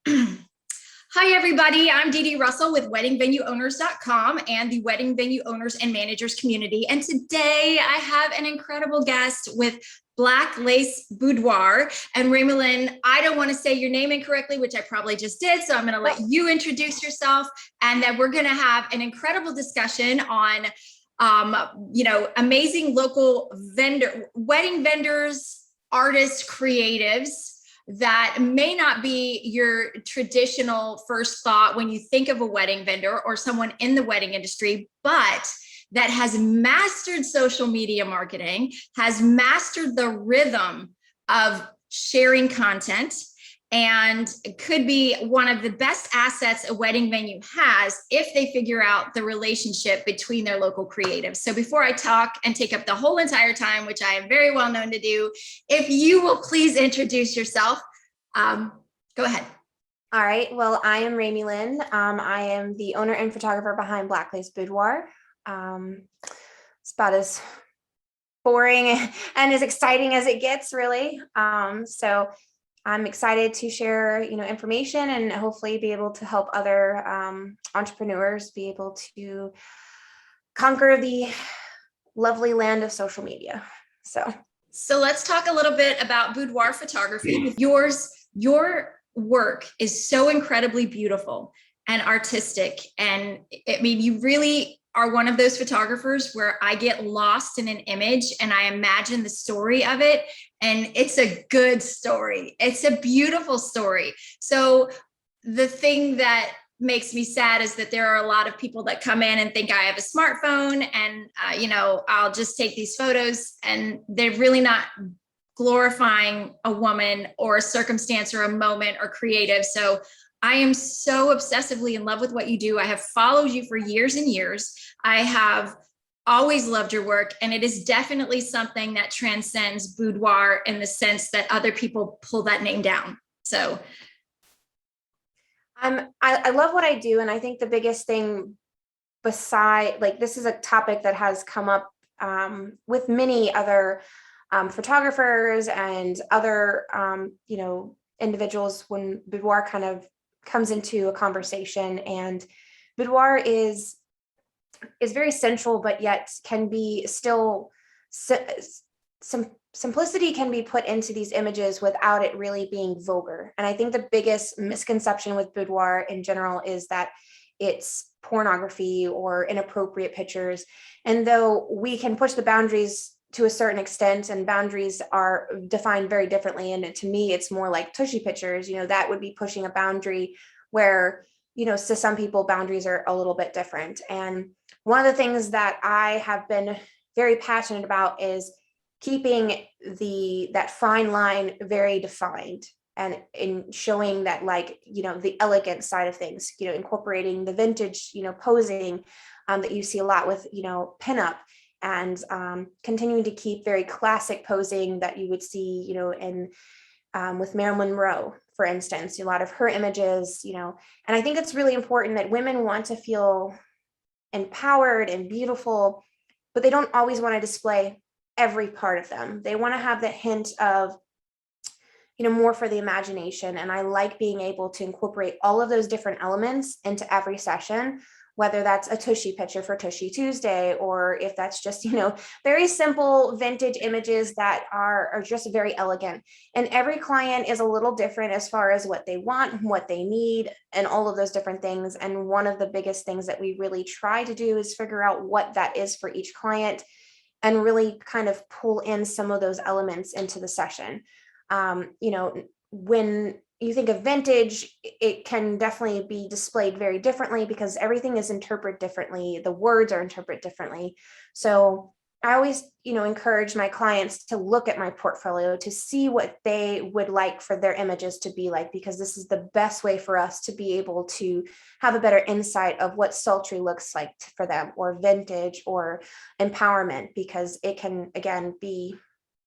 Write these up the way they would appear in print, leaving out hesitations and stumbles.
Hi, everybody. I'm Dee Dee Russell with WeddingVenueOwners.com and the Wedding Venue Owners and Managers community. And today I have an incredible guest with Black Lace Boudoir. And Ramilyn, I don't want to say your name incorrectly, which I probably just did. So I'm going to let you introduce yourself. And then we're going to have an incredible discussion on, amazing local wedding vendors, artists, creatives that may not be your traditional first thought when you think of a wedding vendor or someone in the wedding industry, but that has mastered social media marketing, has mastered the rhythm of sharing content, and could be one of the best assets a wedding venue has if they figure out the relationship between their local creatives. So before I talk and take up the whole entire time, which I am very well known to do, if you will please introduce yourself, go ahead. All right. Well, I am Ramilyn. I am the owner and photographer behind Black Lace Boudoir. It's about as boring and as exciting as it gets, really. So I'm excited to share, information and hopefully be able to help other entrepreneurs be able to conquer the lovely land of social media. So let's talk a little bit about Boudoir Photography. Your work is so incredibly beautiful and artistic. And I mean, you really are one of those photographers where I get lost in an image and I imagine the story of it. And it's a good story. It's a beautiful story. So the thing that makes me sad is that there are a lot of people that come in and think I have a smartphone and, I'll just take these photos, and they're really not glorifying a woman or a circumstance or a moment or creative. So I am so obsessively in love with what you do. I have followed you for years and years. I have always loved your work, and it is definitely something that transcends boudoir in the sense that other people pull that name down. So I love what I do. And I think the biggest thing this is a topic that has come up with many other photographers and other, individuals when boudoir kind of comes into a conversation. And boudoir is very central, but yet can be still some simplicity can be put into these images without it really being vulgar. And I think the biggest misconception with boudoir in general is that it's pornography or inappropriate pictures. And though we can push the boundaries to a certain extent, and boundaries are defined very differently, and to me, it's more like tushy pictures, that would be pushing a boundary where, to some people, boundaries are a little bit different. And one of the things that I have been very passionate about is keeping that fine line very defined, and in showing that, the elegant side of things, incorporating the vintage, posing that you see a lot with, pinup, and continuing to keep very classic posing that you would see, in with Marilyn Monroe, for instance, a lot of her images, and I think it's really important that women want to feel empowered and beautiful, but they don't always want to display every part of them. They want to have that hint of, more for the imagination. And I like being able to incorporate all of those different elements into every session, whether that's a tushy picture for Tushy Tuesday, or if that's just, very simple vintage images that are just very elegant. And every client is a little different as far as what they want, what they need, and all of those different things. And one of the biggest things that we really try to do is figure out what that is for each client, and really kind of pull in some of those elements into the session. When you think of vintage, it can definitely be displayed very differently because everything is interpreted differently. The words are interpreted differently. So I always, encourage my clients to look at my portfolio to see what they would like for their images to be like, because this is the best way for us to be able to have a better insight of what sultry looks like for them, or vintage, or empowerment, because it can, again, be,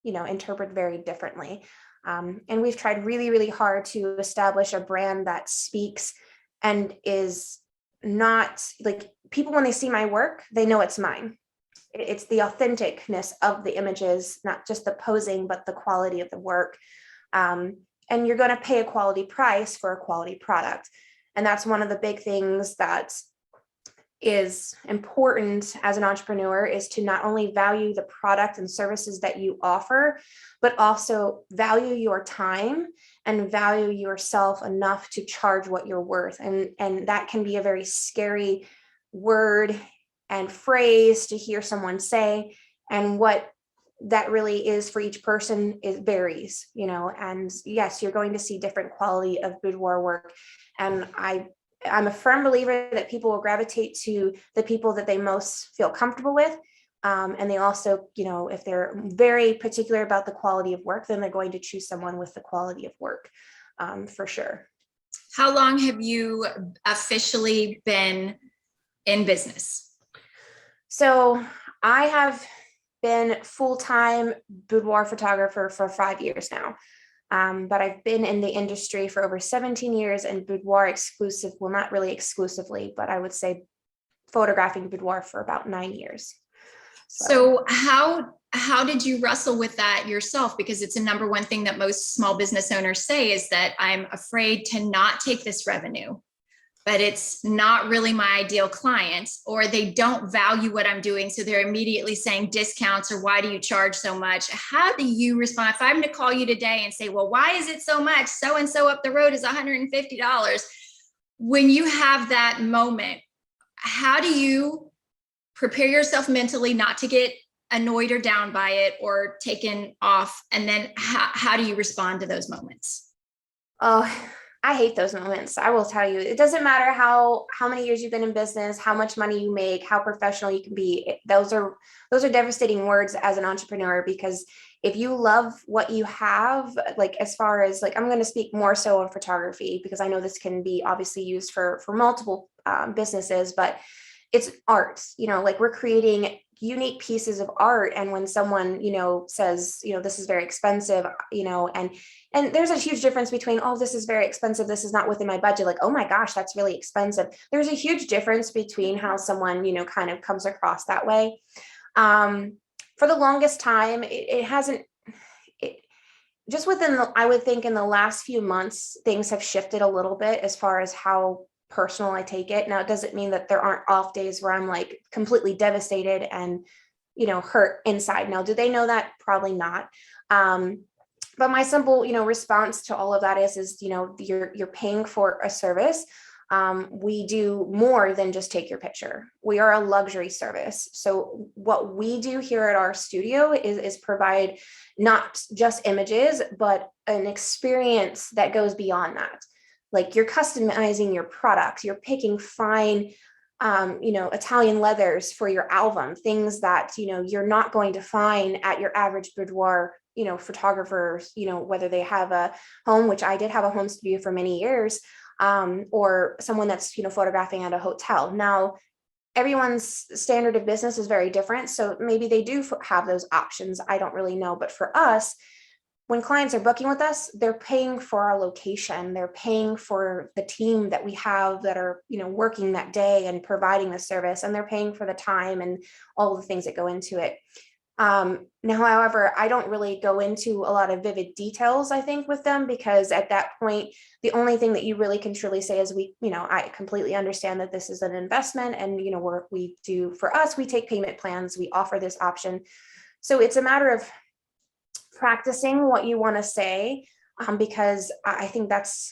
interpreted very differently. And we've tried really, really hard to establish a brand that speaks and is not like, people, when they see my work, they know it's mine. It's the authenticness of the images, not just the posing, but the quality of the work. and you're going to pay a quality price for a quality product. And that's one of the big things that is important as an entrepreneur, is to not only value the product and services that you offer, but also value your time and value yourself enough to charge what you're worth. And that can be a very scary word and phrase to hear someone say. And what that really is for each person, it varies, and yes, you're going to see different quality of boudoir work. And I'm a firm believer that people will gravitate to the people that they most feel comfortable with. And they also, if they're very particular about the quality of work, then they're going to choose someone with the quality of work, for sure. How long have you officially been in business? So I have been full-time boudoir photographer for 5 years now. But I've been in the industry for over 17 years, and boudoir exclusive, well, not really exclusively, but I would say photographing boudoir for about 9 years. So how did you wrestle with that yourself? Because it's a number one thing that most small business owners say, is that I'm afraid to not take this revenue, but it's not really my ideal client, or they don't value what I'm doing. So they're immediately saying discounts, or why do you charge so much? How do you respond? If I'm to call you today and say, well, why is it so much? So-and-so up the road is $150. When you have that moment, how do you prepare yourself mentally not to get annoyed or down by it or taken off? And then how do you respond to those moments? Oh, I hate those moments. I will tell you, it doesn't matter how many years you've been in business, how much money you make, how professional you can be. Those are devastating words as an entrepreneur, because if you love what you have, like, as far as, like, I'm going to speak more so of photography, because I know this can be obviously used for multiple businesses, but it's art, like, we're creating unique pieces of art. And when someone, says, this is very expensive, and there's a huge difference between, oh, this is very expensive, this is not within my budget, like, oh my gosh, that's really expensive. There's a huge difference between how someone, kind of comes across that way. For the longest time, it hasn't, just within I would think in the last few months, things have shifted a little bit as far as how personal I take it. Now, it doesn't mean that there aren't off days where I'm like completely devastated and, hurt inside. Now, do they know that? Probably not. But my simple, response to all of that is, you're paying for a service. We do more than just take your picture. We are a luxury service. So what we do here at our studio is provide not just images, but an experience that goes beyond that. Like, you're customizing your products, you're picking fine, Italian leathers for your album, things that, you're not going to find at your average boudoir, photographers, whether they have a home, which I did have a home studio for many years, or someone that's, photographing at a hotel. Now, everyone's standard of business is very different. So maybe they do have those options. I don't really know. But for us, when clients are booking with us, they're paying for our location. They're paying for the team that we have that are, working that day and providing the service, and they're paying for the time and all the things that go into it. Now, however, I don't really go into a lot of vivid details, I think, with them, because at that point, the only thing that you really can truly say is I completely understand that this is an investment, and, for us, we take payment plans, we offer this option. So it's a matter of practicing what you want to say, because I think that's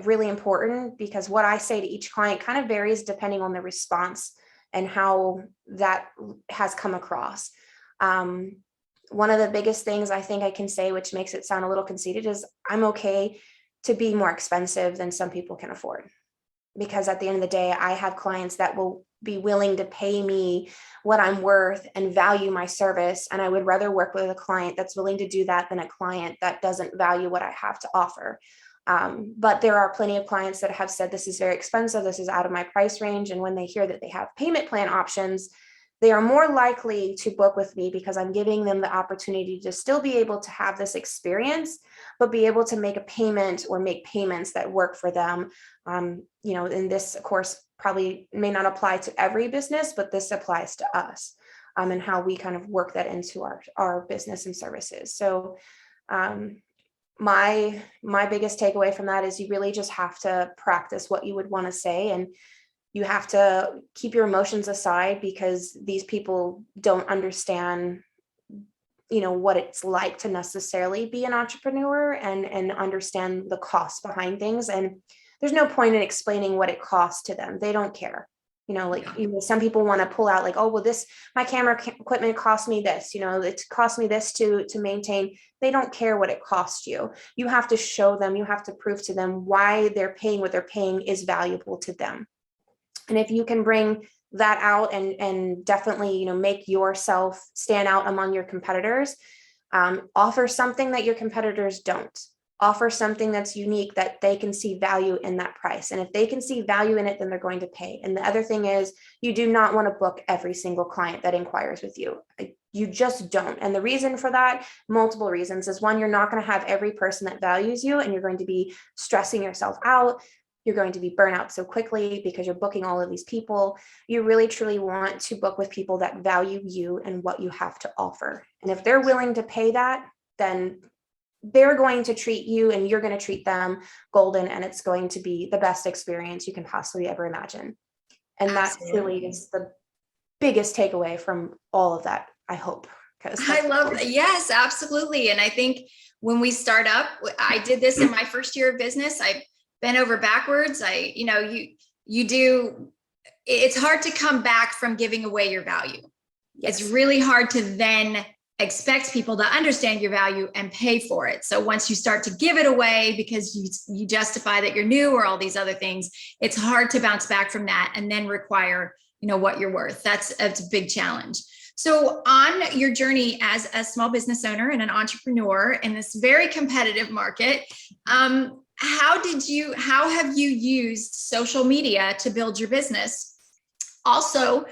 really important, because what I say to each client kind of varies depending on the response and how that has come across. One of the biggest things I think I can say, which makes it sound a little conceited, is I'm okay to be more expensive than some people can afford. Because at the end of the day, I have clients that will be willing to pay me what I'm worth and value my service. And I would rather work with a client that's willing to do that than a client that doesn't value what I have to offer. But there are plenty of clients that have said, this is very expensive, this is out of my price range. And when they hear that they have payment plan options, they are more likely to book with me, because I'm giving them the opportunity to still be able to have this experience, but be able to make a payment or make payments that work for them. And this, of course, probably may not apply to every business, but this applies to us, and how we kind of work that into our business and services. So my biggest takeaway from that is you really just have to practice what you would want to say, and you have to keep your emotions aside, because these people don't understand, what it's like to necessarily be an entrepreneur and understand the costs behind things. And there's no point in explaining what it costs to them. They don't care. Some people want to pull out like, oh, well, my camera equipment cost me this, it cost me this to maintain. They don't care what it costs you. You have to show them, you have to prove to them why they're paying what they're paying is valuable to them. And if you can bring that out and definitely, make yourself stand out among your competitors, offer something that your competitors don't. Offer something that's unique, that they can see value in that price. And if they can see value in it, then they're going to pay. And the other thing is, you do not want to book every single client that inquires with you. You just don't. And the reason for that, multiple reasons, is one, you're not going to have every person that values you, and you're going to be stressing yourself out. You're going to be burnt out so quickly because you're booking all of these people. You really, truly want to book with people that value you and what you have to offer. And if they're willing to pay that, then they're going to treat you and you're going to treat them golden, and it's going to be the best experience you can possibly ever imagine. And that really is the biggest takeaway from all of that, I hope. I love that. Yes, absolutely. And I think when we start up, I did this in my first year of business. I bent over backwards. It's hard to come back from giving away your value. Yes. It's really hard to then expect people to understand your value and pay for it. So once you start to give it away because you justify that you're new or all these other things, it's hard to bounce back from that and then require, what you're worth. That's a big challenge. So on your journey as a small business owner and an entrepreneur in this very competitive market, how have you used social media to build your business? Also,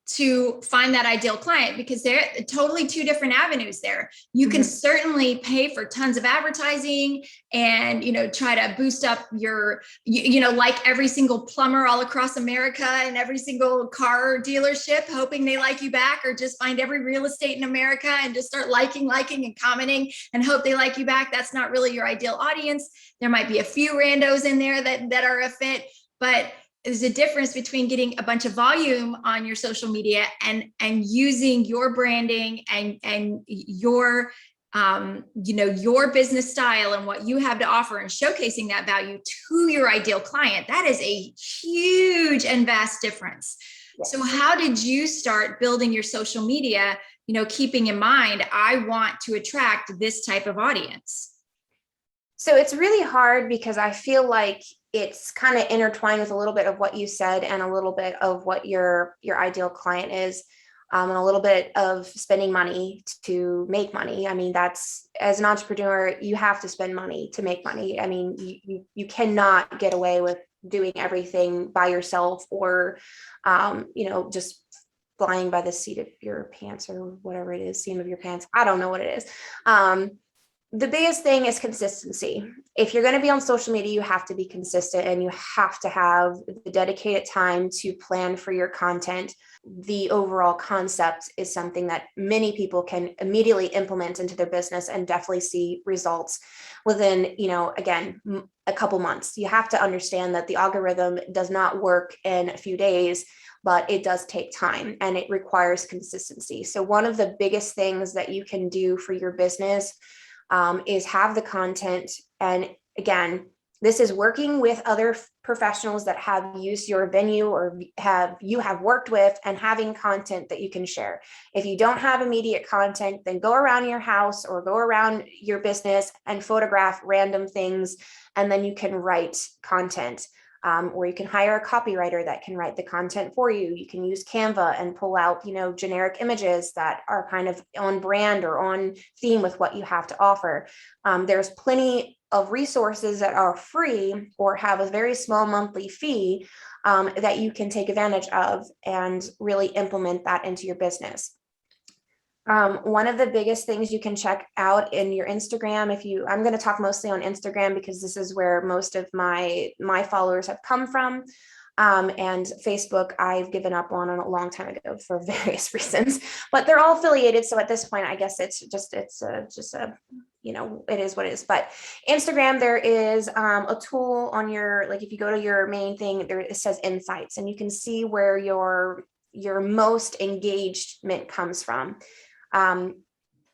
to find that ideal client, because they're totally two different avenues there. You can certainly pay for tons of advertising and, try to boost up your, like every single plumber all across America and every single car dealership, hoping they like you back, or just find every real estate in America and just start liking and commenting and hope they like you back. That's not really your ideal audience. There might be a few randos in there that are a fit, but there's a difference between getting a bunch of volume on your social media and using your branding and your your business style and what you have to offer and showcasing that value to your ideal client. That is a huge and vast difference. Yes. So how did you start building your social media, keeping in mind, I want to attract this type of audience? So it's really hard because I feel like it's kind of intertwined with a little bit of what you said and a little bit of what your ideal client is, and a little bit of spending money to make money. I mean, that's, as an entrepreneur, you have to spend money to make money. I mean, you cannot get away with doing everything by yourself or, just flying by the seat of your pants or whatever it is, seam of your pants. I don't know what it is. The biggest thing is consistency. If you're going to be on social media, you have to be consistent and you have to have the dedicated time to plan for your content. The overall concept is something that many people can immediately implement into their business and definitely see results within, again, a couple months. You have to understand that the algorithm does not work in a few days, but it does take time and it requires consistency. So one of the biggest things that you can do for your business is have the content. And again, this is working with other professionals that have used your venue or you have worked with, and having content that you can share. If you don't have immediate content, then go around your house or go around your business and photograph random things, and then you can write content. Or you can hire a copywriter that can write the content for you. You can use Canva and pull out, generic images that are kind of on brand or on theme with what you have to offer. There's plenty of resources that are free or have a very small monthly fee that you can take advantage of and really implement that into your business. One of the biggest things you can check out in your Instagram, I'm going to talk mostly on Instagram because this is where most of my followers have come from. And Facebook, I've given up on a long time ago for various reasons, but they're all affiliated. So at this point, I guess it's just a, it is what it is. But Instagram, there is a tool on your, like if you go to your main thing, there it says insights, and you can see where your most engagement comes from.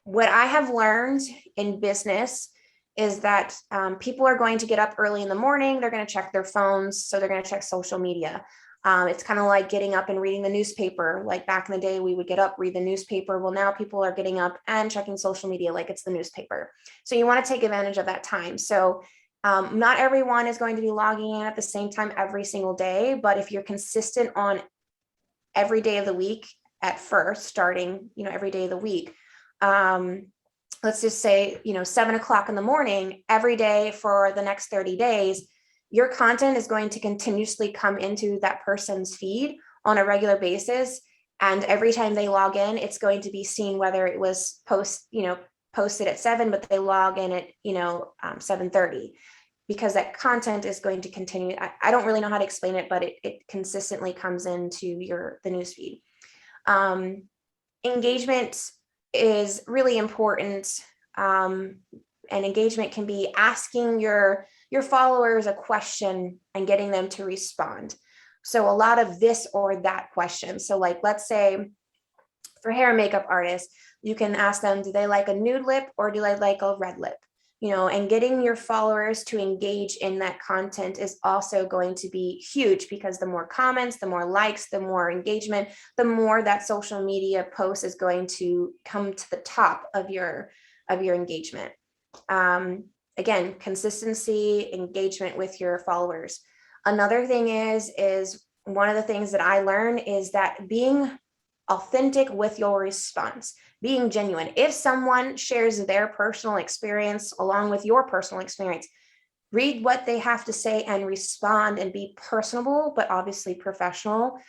What I have learned in business is that people are going to get up early in the morning. They're going to check their phones. So they're going to check social media. It's kind of like getting up and reading the newspaper. Like back in the day, we would get up, read the newspaper. Well, now people are getting up and checking social media like it's the newspaper. So you want to take advantage of that time. So not everyone is going to be logging in at the same time every single day. But if you're consistent on every day of the week at first, starting, every day of the week, let's just say, 7 o'clock in the morning, every day for the next 30 days, your content is going to continuously come into that person's feed on a regular basis. And every time they log in, it's going to be seen, whether it was posted at 7, but they log in at, 7:30, because that content is going to continue. I don't really know how to explain it, but it consistently comes into the newsfeed. Engagement is really important. And engagement can be asking your followers a question and getting them to respond. So a lot of this or that question. So like, let's say for hair and makeup artists, you can ask them, do they like a nude lip or do they like a red lip? And getting your followers to engage in that content is also going to be huge, because the more comments, the more likes, the more engagement, the more that social media post is going to come to the top of your engagement. Again, consistency, engagement with your followers. Another thing is one of the things that I learned is that being authentic with your response, being genuine. If someone shares their personal experience along with your personal experience, read what they have to say and respond and be personable, but obviously professional.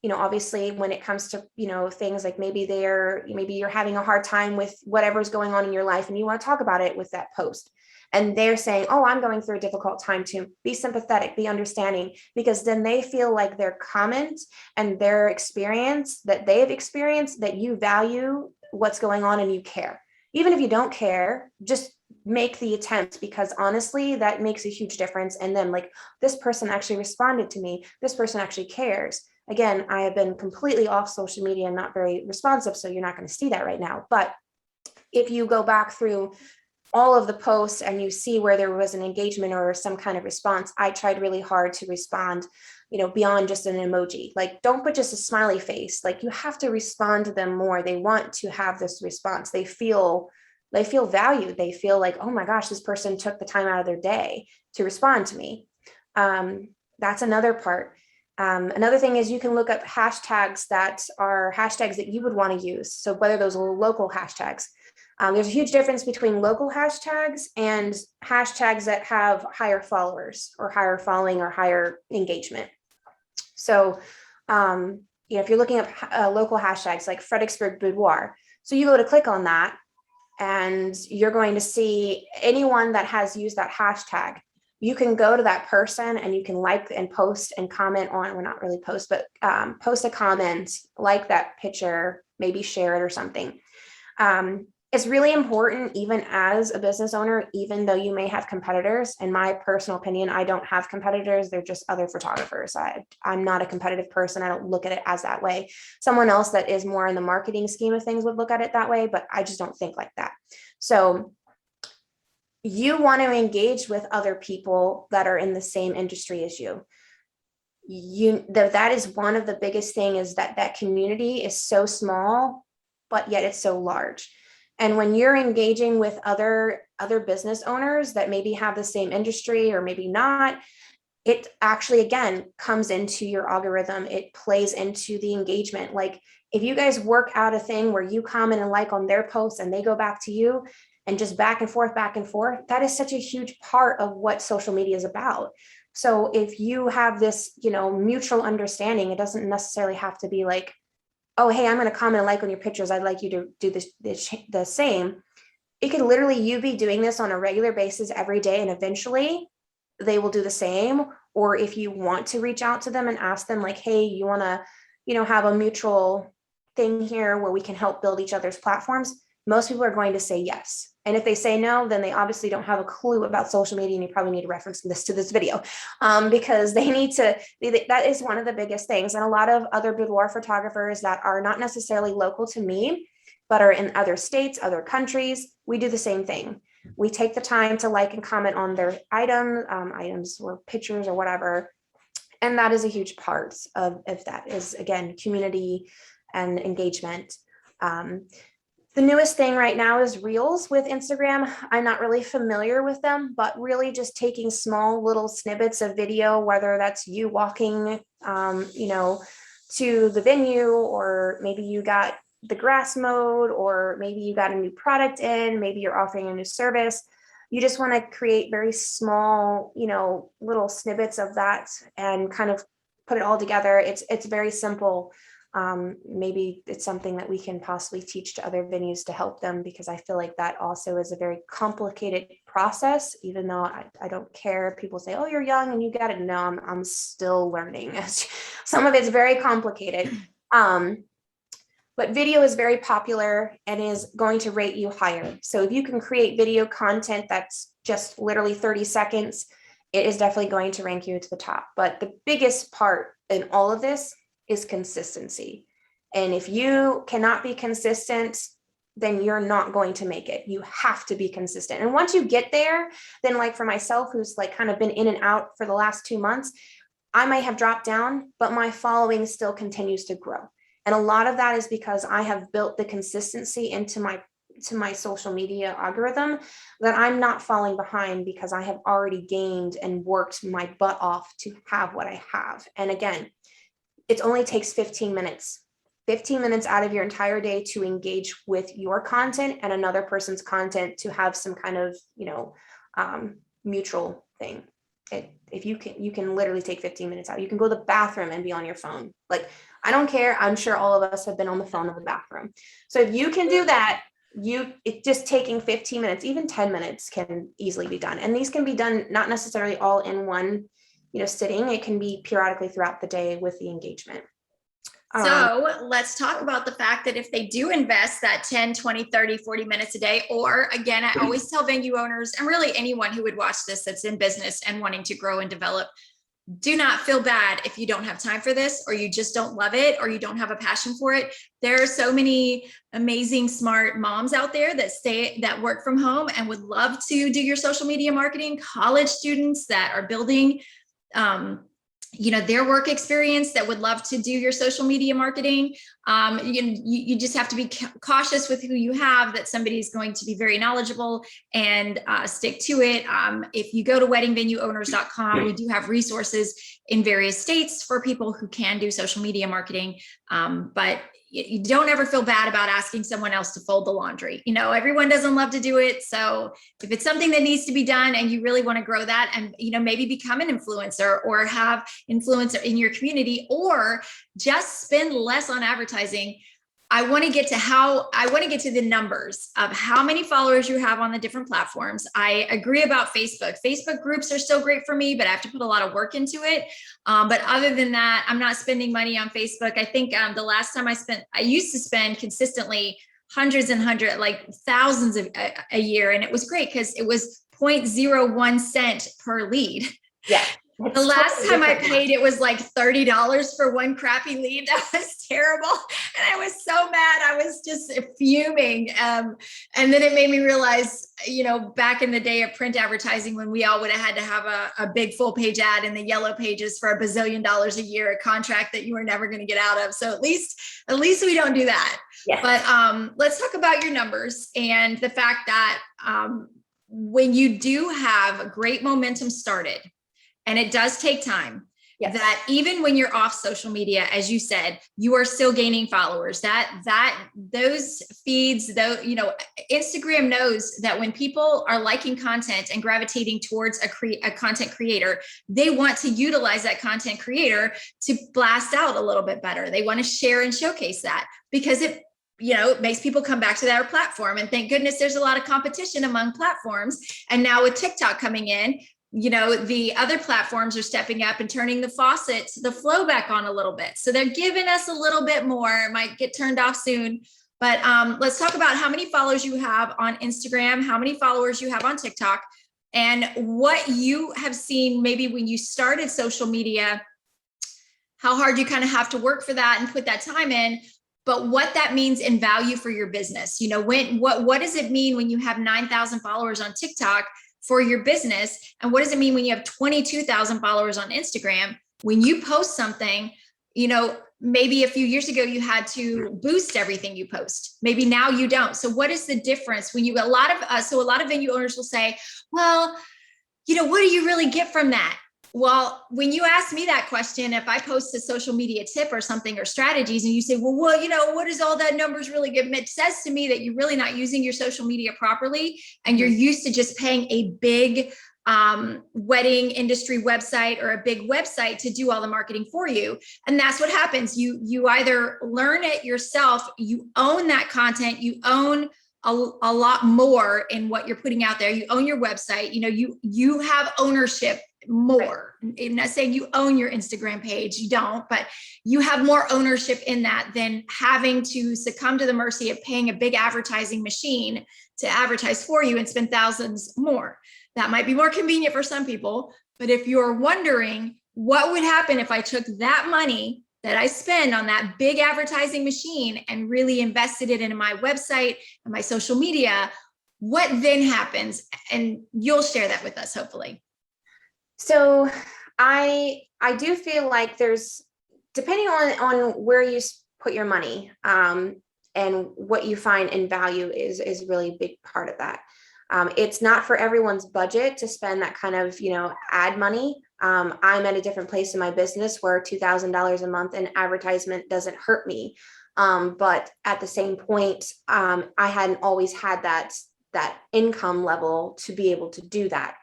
Obviously when it comes to, things like maybe you're having a hard time with whatever's going on in your life and you want to talk about it with that post. And they're saying, oh, I'm going through a difficult time too. Be sympathetic, be understanding, because then they feel like their comment and their experience that they've experienced, that you value what's going on and you care. Even if you don't care, just make the attempt, because honestly, that makes a huge difference. And then like, this person actually responded to me. This person actually cares. Again, I have been completely off social media and not very responsive, so you're not going to see that right now. But if you go back through all of the posts and you see where there was an engagement or some kind of response, I tried really hard to respond, beyond just an emoji. Like, don't put just a smiley face. Like, you have to respond to them more. They want to have this response. They feel valued. They feel like, oh my gosh, this person took the time out of their day to respond to me. That's another part. Another thing is you can look up hashtags that are hashtags that you would want to use. So whether those are local hashtags, there's a huge difference between local hashtags and hashtags that have higher followers or higher following or higher engagement. So, if you're looking up local hashtags like Fredericksburg Boudoir, so you go to click on that and you're going to see anyone that has used that hashtag. You can go to that person and you can like and post and comment on, well, not really post, but post a comment, like that picture, maybe share it or something. It's really important, even as a business owner, even though you may have competitors. In my personal opinion, I don't have competitors. They're just other photographers. I'm not a competitive person. I don't look at it as that way. Someone else that is more in the marketing scheme of things would look at it that way, but I just don't think like that. So you want to engage with other people that are in the same industry as you. That is one of the biggest things, is that community is so small, but yet it's so large. And when you're engaging with other business owners that maybe have the same industry or maybe not, it actually, again, comes into your algorithm. It plays into the engagement. Like, if you guys work out a thing where you comment and like on their posts and they go back to you, and just back and forth, that is such a huge part of what social media is about. So if you have this, mutual understanding, it doesn't necessarily have to be like, oh, hey, I'm going to comment and like on your pictures. I'd like you to do the same. It could literally, you be doing this on a regular basis every day. And eventually they will do the same. Or if you want to reach out to them and ask them like, hey, you want to, have a mutual thing here where we can help build each other's platforms, most people are going to say yes. And if they say no, then they obviously don't have a clue about social media, and you probably need to reference this to this video, because they need to, that is one of the biggest things. And a lot of other boudoir photographers that are not necessarily local to me, but are in other states, other countries, we do the same thing. We take the time to like and comment on their items or pictures or whatever. And that is a huge part of that is, again, community and engagement. The newest thing right now is Reels with Instagram. I'm not really familiar with them, but really just taking small little snippets of video, whether that's you walking, to the venue, or maybe you got the grass mowed, or maybe you got a new product in, maybe you're offering a new service. You just want to create very small, little snippets of that and kind of put it all together. It's very simple. Maybe it's something that we can possibly teach to other venues to help them, because I feel like that also is a very complicated process, even though I don't care. People say, oh, you're young and you got it. No, I'm still learning. Some of it's very complicated. But video is very popular and is going to rate you higher. So if you can create video content that's just literally 30 seconds, it is definitely going to rank you to the top. But the biggest part in all of this is consistency. And if you cannot be consistent, then you're not going to make it. You have to be consistent. And once you get there, then like for myself, who's like kind of been in and out for the last 2 months, I might have dropped down, but my following still continues to grow. And a lot of that is because I have built the consistency into my social media algorithm, that I'm not falling behind, because I have already gained and worked my butt off to have what I have. And again, it only takes 15 minutes out of your entire day to engage with your content and another person's content, to have some kind of, mutual thing. If you can literally take 15 minutes out. You can go to the bathroom and be on your phone. Like, I don't care. I'm sure all of us have been on the phone in the bathroom. So if you can do that, it's just taking 15 minutes, even 10 minutes can easily be done. And these can be done not necessarily all in one, sitting. It can be periodically throughout the day with the engagement. So let's talk about the fact that if they do invest that 10, 20, 30, 40 minutes a day, or again, I always tell venue owners, and really anyone who would watch this that's in business and wanting to grow and develop, do not feel bad if you don't have time for this, or you just don't love it, or you don't have a passion for it. There are so many amazing, smart moms out there that work from home and would love to do your social media marketing, college students that are building, their work experience, that would love to do your social media marketing. You just have to be cautious with who you have, that somebody's going to be very knowledgeable and stick to it. If you go to weddingvenueowners.com, we do have resources in various states for people who can do social media marketing. But you don't ever feel bad about asking someone else to fold the laundry. Everyone doesn't love to do it. So if it's something that needs to be done and you really want to grow that, and, maybe become an influencer or have influencer in your community, or just spend less on advertising, I want to get to the numbers of how many followers you have on the different platforms. I agree about Facebook. Facebook groups are still great for me, but I have to put a lot of work into it. But other than that, I'm not spending money on Facebook. I think the last time I used to spend consistently thousands of a year. And it was great because it was 0.01 cent per lead. Yeah. The last time I paid, it was like $30 for one crappy lead. That was terrible. And I was so mad. I was just fuming. And then it made me realize, back in the day of print advertising, when we all would have had to have a big full page ad in the yellow pages for $1 bazillion a year, a contract that you were never going to get out of. So at least we don't do that. Yeah. But let's talk about your numbers and the fact that when you do have great momentum started, and it does take time, yes, that even when you're off social media, as you said, you are still gaining followers. Those feeds, though, Instagram knows that when people are liking content and gravitating towards a content creator, they want to utilize that content creator to blast out a little bit better. They want to share and showcase that, because it makes people come back to their platform. And thank goodness there's a lot of competition among platforms. And now with TikTok coming in, the other platforms are stepping up and turning the faucet, the flow back on a little bit. So they're giving us a little bit more. It might get turned off soon. But let's talk about how many followers you have on Instagram, how many followers you have on TikTok, and what you have seen maybe when you started social media, how hard you kind of have to work for that and put that time in, but what that means in value for your business. What does it mean when you have 9,000 followers on TikTok for your business? And what does it mean when you have 22,000 followers on Instagram? When you post something, maybe a few years ago you had to boost everything you post. Maybe now you don't. So what is the difference when a lot of venue owners will say, well, what do you really get from that? Well, when you ask me that question, if I post a social media tip or something or strategies and you say, well, what does all that numbers really give? It says to me that you're really not using your social media properly. And you're used to just paying a big wedding industry website or a big website to do all the marketing for you. And that's what happens. You either learn it yourself, you own that content, you own a lot more in what you're putting out there. You own your website, you have ownership more. I'm not saying you own your Instagram page, you don't, but you have more ownership in that than having to succumb to the mercy of paying a big advertising machine to advertise for you and spend thousands more. That might be more convenient for some people, but if you're wondering what would happen if I took that money that I spend on that big advertising machine and really invested it in my website and my social media, what then happens? And you'll share that with us, hopefully. So I do feel like there's, depending on where you put your money, and what you find in value is really a big part of that. It's not for everyone's budget to spend that kind of, ad money. I'm at a different place in my business where $2,000 a month in advertisement doesn't hurt me. But at the same point, I hadn't always had that income level to be able to do that.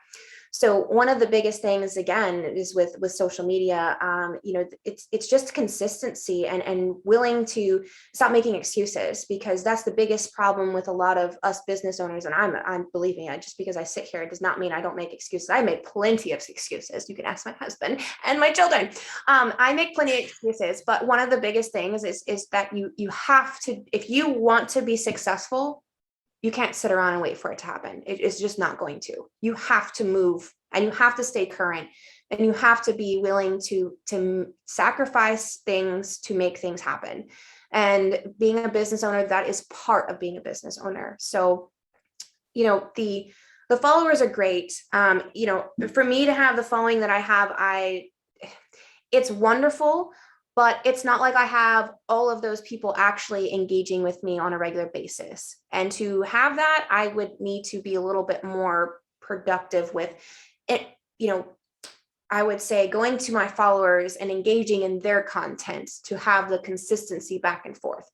So one of the biggest things, again, is with social media, it's just consistency and willing to stop making excuses, because that's the biggest problem with a lot of us business owners. And I'm believe me, just because I sit here, it does not mean I don't make excuses. I make plenty of excuses. You can ask my husband and my children. I make plenty of excuses, but one of the biggest things is that you have to, if you want to be successful, you can't sit around and wait for it to happen. It's just not going to. You have to move, and you have to stay current, and you have to be willing to sacrifice things to make things happen. And being a business owner, that is part of being a business owner. So, the followers are great. For me to have the following that I have, it's wonderful. But it's not like I have all of those people actually engaging with me on a regular basis. And to have that, I would need to be a little bit more productive with it. I would say going to my followers and engaging in their content to have the consistency back and forth.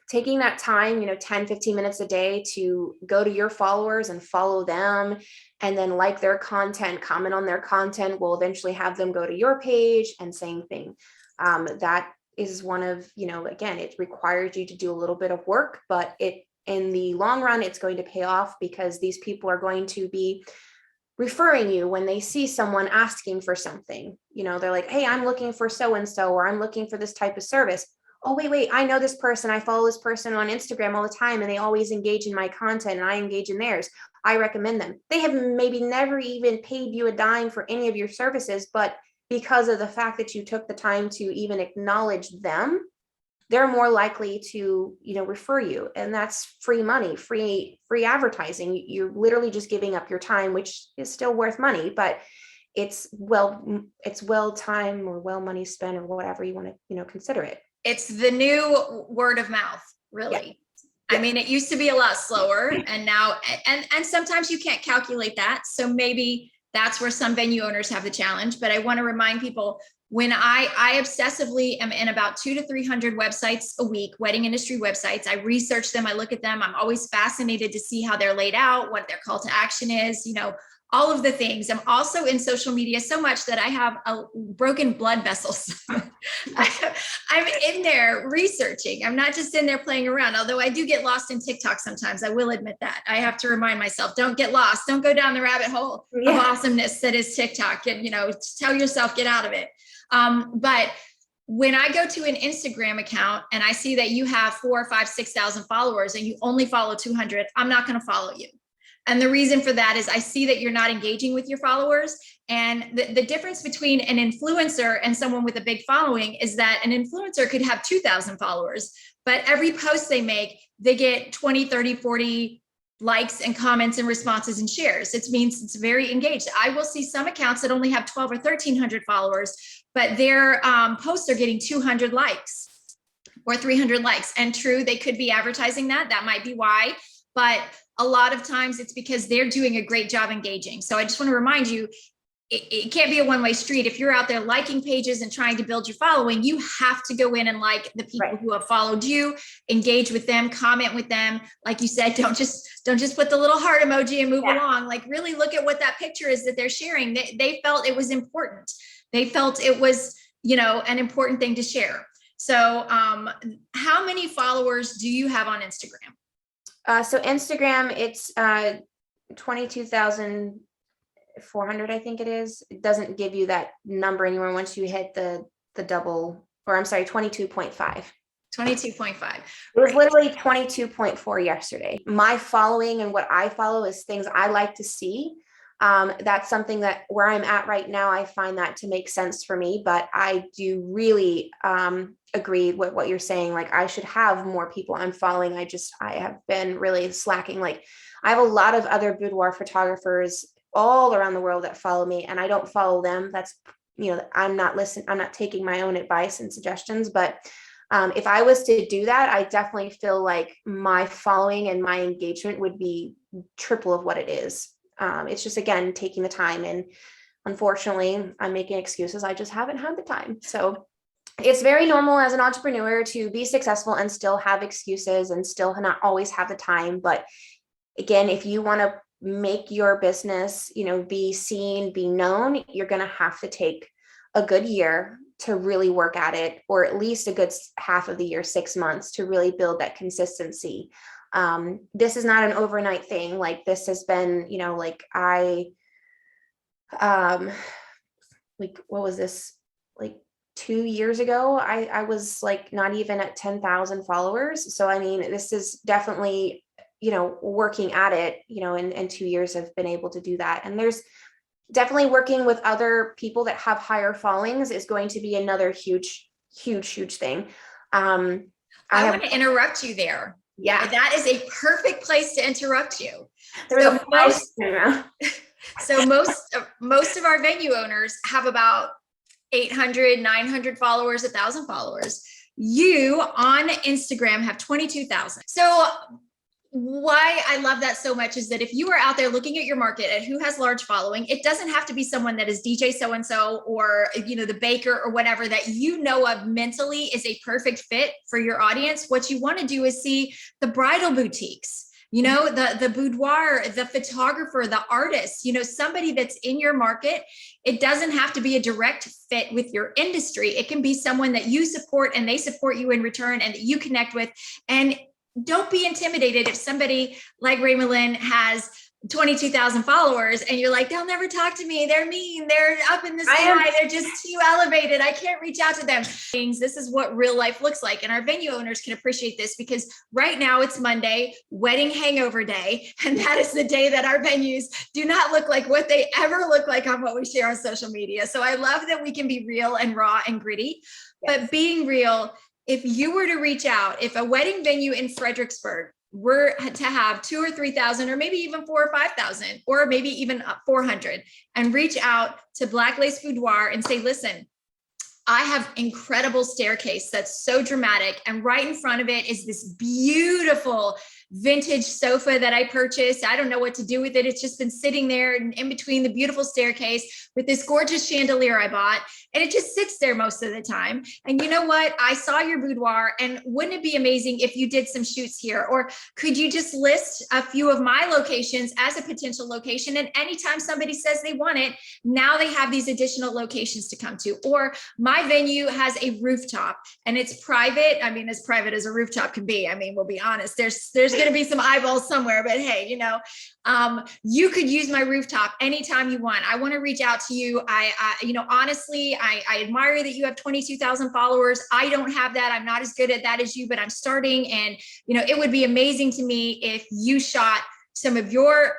Taking that time, 10, 15 minutes a day to go to your followers and follow them, and then like their content, comment on their content, will eventually have them go to your page and same thing. That is one of, again, it requires you to do a little bit of work, but in the long run, it's going to pay off, because these people are going to be referring you when they see someone asking for something. They're like, hey, I'm looking for so-and-so, or I'm looking for this type of service. Oh, wait, I know this person. I follow this person on Instagram all the time, and they always engage in my content, and I engage in theirs. I recommend them. They have maybe never even paid you a dime for any of your services, but because of the fact that you took the time to even acknowledge them, they're more likely to, refer you. And that's free money, free advertising. You're literally just giving up your time, which is still worth money, but it's well time or well money spent, or whatever you want to, consider it. It's the new word of mouth, really. Yeah. I mean, it used to be a lot slower, and now, and sometimes you can't calculate that. So maybe that's where some venue owners have the challenge. But I want to remind people, when I obsessively am in about 200 to 300 websites a week, wedding industry websites. I research them, I look at them. I'm always fascinated to see how they're laid out, what their call to action is, all of the things. I'm also in social media so much that I have a broken blood vessels. I'm in there researching. I'm not just in there playing around, although I do get lost in TikTok sometimes. I will admit that. I have to remind myself, don't get lost. Don't go down the rabbit hole of awesomeness that is TikTok. And, tell yourself, get out of it. But when I go to an Instagram account and I see that you have 4,000, 5,000, 6,000 followers and you only follow 200, I'm not going to follow you. And the reason for that is I see that you're not engaging with your followers. And the difference between an influencer and someone with a big following is that an influencer could have 2,000 followers, but every post they make, they get 20, 30, 40 likes and comments and responses and shares. It means it's very engaged. I will see some accounts that only have 12 or 1,300 followers, but their posts are getting 200 likes or 300 likes. And true, they could be advertising that. That might be why. But a lot of times it's because they're doing a great job engaging. So I just want to remind you, it can't be a one-way street. If you're out there liking pages and trying to build your following, you have to go in and like the people who have followed you, engage with them, comment with them. Like you said, don't just put the little heart emoji and move along. Like really look at what that picture is that they're sharing. They felt it was important. They felt it was, an important thing to share. So how many followers do you have on Instagram? So Instagram, it's 22,400, I think it is. It doesn't give you that number anymore once you hit the double, or I'm sorry, 22.5. 22.5. It was literally 22.4 yesterday. My following and what I follow is things I like to see. That's something that where I'm at right now, I find that to make sense for me, but I do really agree with what you're saying. Like I should have more people I'm following. I have been really slacking. Like I have a lot of other boudoir photographers all around the world that follow me and I don't follow them. That's, I'm not taking my own advice and suggestions, but if I was to do that, I definitely feel like my following and my engagement would be triple of what it is. It's just, again, taking the time. And unfortunately, I'm making excuses. I just haven't had the time. So it's very normal as an entrepreneur to be successful and still have excuses and still not always have the time. But again, if you want to make your business, be seen, be known, you're going to have to take a good year to really work at it, or at least a good half of the year, 6 months to really build that consistency. This is not an overnight thing. Like this has been, what was this? Like 2 years ago, I was like not even at 10,000 followers. So, I mean, this is definitely, working at it, in 2 years I've been able to do that. And there's definitely working with other people that have higher followings is going to be another huge thing. I want to interrupt you there. Yeah. That is a perfect place to interrupt you. So most of our venue owners have about 800, 900 followers, 1,000 followers. You on Instagram have 22,000. So why I love that so much is that if you are out there looking at your market at who has large following, it doesn't have to be someone that is DJ so-and-so or, the baker or whatever that of mentally is a perfect fit for your audience. What you want to do is see the bridal boutiques, the boudoir, the photographer, the artist, somebody that's in your market. It doesn't have to be a direct fit with your industry. It can be someone that you support and they support you in return and that you connect with. And don't be intimidated if somebody like Ramilyn has 22,000 followers and you're like, they'll never talk to me. They're mean. They're up in the sky. They're just too elevated. I can't reach out to them. This is what real life looks like. And our venue owners can appreciate this because right now it's Monday, wedding hangover day. And that is the day that our venues do not look like what they ever look like on what we share on social media. So I love that we can be real and raw and gritty, but being real, if you were to reach out, if a wedding venue in Fredericksburg were to have 2,000 or 3,000, or maybe even 4,000 or 5,000, or maybe even 400, and reach out to Black Lace Boudoir and say, listen, I have incredible staircase that's so dramatic. And right in front of it is this beautiful vintage sofa that I purchased. I don't know what to do with it. It's just been sitting there in between the beautiful staircase with this gorgeous chandelier I bought. And it just sits there most of the time. And you know what? I saw your boudoir, and wouldn't it be amazing if you did some shoots here? Or could you just list a few of my locations as a potential location? And anytime somebody says they want it, now they have these additional locations to come to. Or my venue has a rooftop and it's private. I mean, as private as a rooftop can be. I mean, we'll be honest, there's going to be some eyeballs somewhere, but hey, you could use my rooftop anytime you want. I want to reach out to you. Honestly, I admire that you have 22,000 followers. I don't have that. I'm not as good at that as you, but I'm starting. And, it would be amazing to me if you shot some of your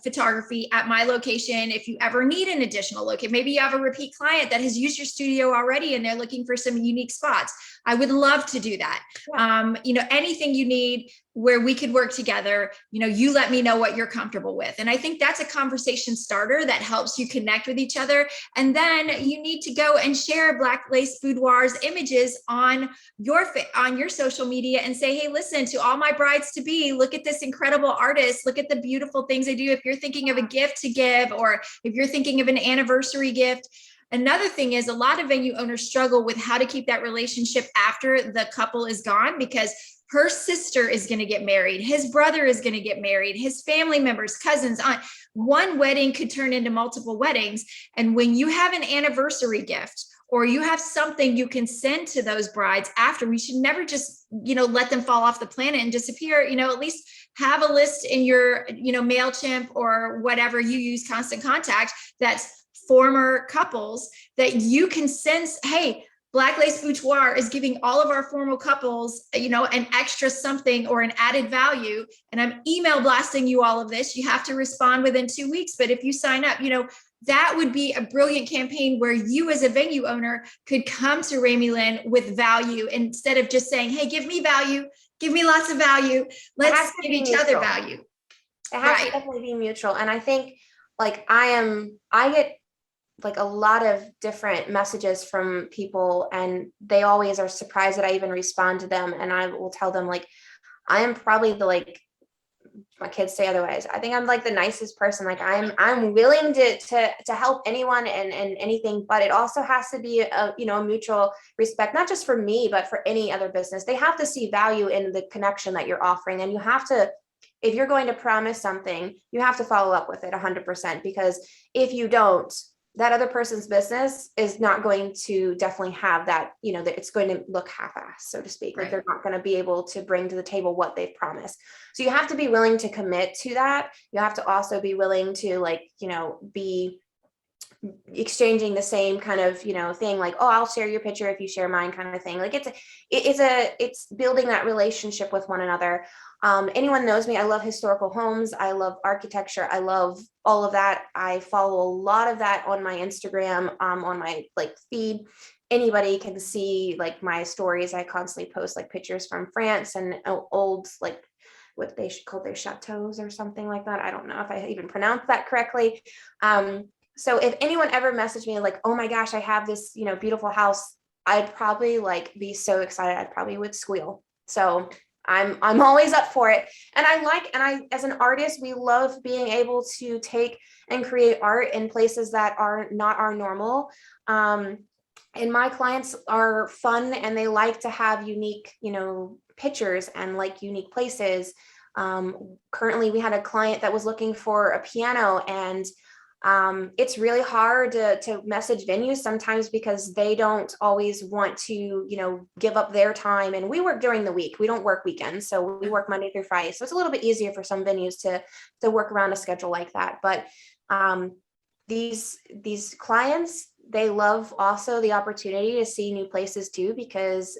photography at my location. If you ever need an additional location, maybe you have a repeat client that has used your studio already and they're looking for some unique spots. I would love to do that. Yeah. Anything you need where we could work together, you let me know what you're comfortable with. And I think that's a conversation starter that helps you connect with each other. And then you need to go and share Black Lace Boudoir's images on your social media and say, hey, listen, to all my brides to be, look at this incredible artist. Look at the beautiful things they do. If you're thinking of a gift to give, or if you're thinking of an anniversary gift. Another thing is, a lot of venue owners struggle with how to keep that relationship after the couple is gone, because her sister is going to get married. His brother is going to get married. His family members, cousins, aunt. One wedding could turn into multiple weddings. And when you have an anniversary gift, or you have something you can send to those brides after, we should never just, let them fall off the planet and disappear. At least have a list in your, MailChimp or whatever you use, Constant Contact, that's former couples that you can send. Hey, Black Lace Boudoir is giving all of our former couples, an extra something or an added value. And I'm email blasting you all of this. You have to respond within 2 weeks. But if you sign up, that would be a brilliant campaign where you as a venue owner could come to Ramilyn with value, instead of just saying, hey, give me value, give me lots of value. Let's give each other value. It has to definitely be mutual. And I think I get a lot of different messages from people, and they always are surprised that I even respond to them. And I will tell them, I am probably my kids say otherwise, I think I'm the nicest person. I'm willing to help anyone and anything, but it also has to be a mutual respect, not just for me, but for any other business. They have to see value in the connection that you're offering. And you have to, if you're going to promise something, you have to follow up with it 100%, because if you don't, that other person's business is not going to definitely have that, that it's going to look half-assed, so to speak. They're not going to be able to bring to the table what they've promised. So you have to be willing to commit to that. You have to also be willing to be exchanging the same kind of, thing, oh, I'll share your picture if you share mine, kind of thing. It's building that relationship with one another. Anyone knows me, I love historical homes. I love architecture. I love all of that. I follow a lot of that on my Instagram, on my feed. Anybody can see my stories. I constantly post pictures from France and old, what they call their chateaus or something like that. I don't know if I even pronounced that correctly. So if anyone ever messaged me oh my gosh, I have this, beautiful house, I'd probably be so excited. I probably would squeal. So I'm always up for it. And I, as an artist, we love being able to take and create art in places that are not our normal. And my clients are fun, and they like to have unique, pictures and unique places. Currently we had a client that was looking for a piano, and it's really hard to message venues sometimes, because they don't always want to, give up their time. And we work during the week. We don't work weekends. So we work Monday through Friday. So it's a little bit easier for some venues to work around a schedule like that. But these clients, they love also the opportunity to see new places too, because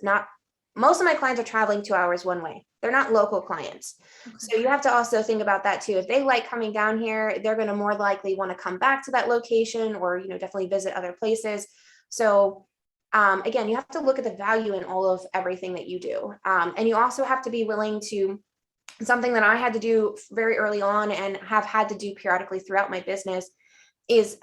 most of my clients are traveling 2 hours one way. They're not local clients. So you have to also think about that too. If they like coming down here, they're going to more likely want to come back to that location, or, definitely visit other places. So again, you have to look at the value in all of everything that you do. And you also have to be willing to, something that I had to do very early on and have had to do periodically throughout my business, is,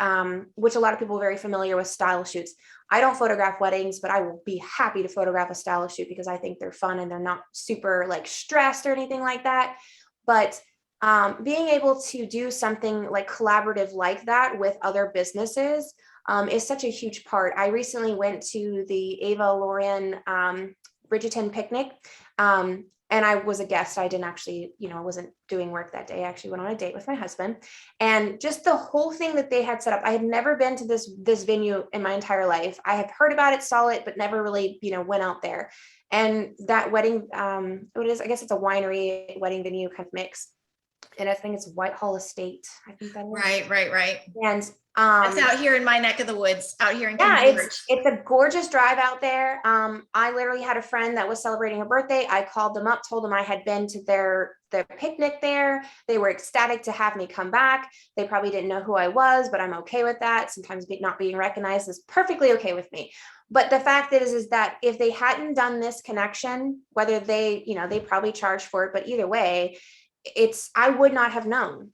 which a lot of people are very familiar with, style shoots. I don't photograph weddings, but I will be happy to photograph a style shoot because I think they're fun and they're not super like stressed or anything like that. But being able to do something like collaborative like that with other businesses is such a huge part. I recently went to the Ava Lorien Bridgerton picnic. And I was a guest. I didn't actually, I wasn't doing work that day. I actually went on a date with my husband, and just the whole thing that they had set up. I had never been to this venue in my entire life. I have heard about it, saw it, but never really, went out there. And that wedding, what it is, I guess it's a winery wedding venue kind of mix. And I think it's Whitehall Estate. I think that is. Right. And that's out here in my neck of the woods, out here in yeah, King George. it's a gorgeous drive out there. I literally had a friend that was celebrating her birthday. I called them up, told them I had been to their picnic there. They were ecstatic to have me come back. They probably didn't know who I was, but I'm okay with that. Sometimes not being recognized is perfectly okay with me. But the fact is that if they hadn't done this connection, whether they, they probably charged for it, but either way, I would not have known.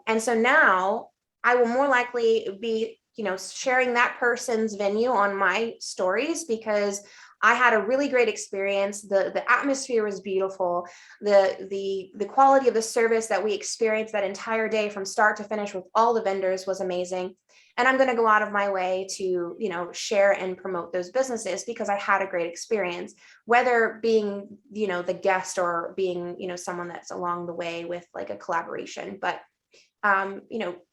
And so now I will more likely be, sharing that person's venue on my stories because I had a really great experience. The atmosphere was beautiful. The quality of the service that we experienced that entire day from start to finish with all the vendors was amazing. And I'm going to go out of my way to, share and promote those businesses because I had a great experience, whether being, the guest or being, someone that's along the way with like a collaboration. But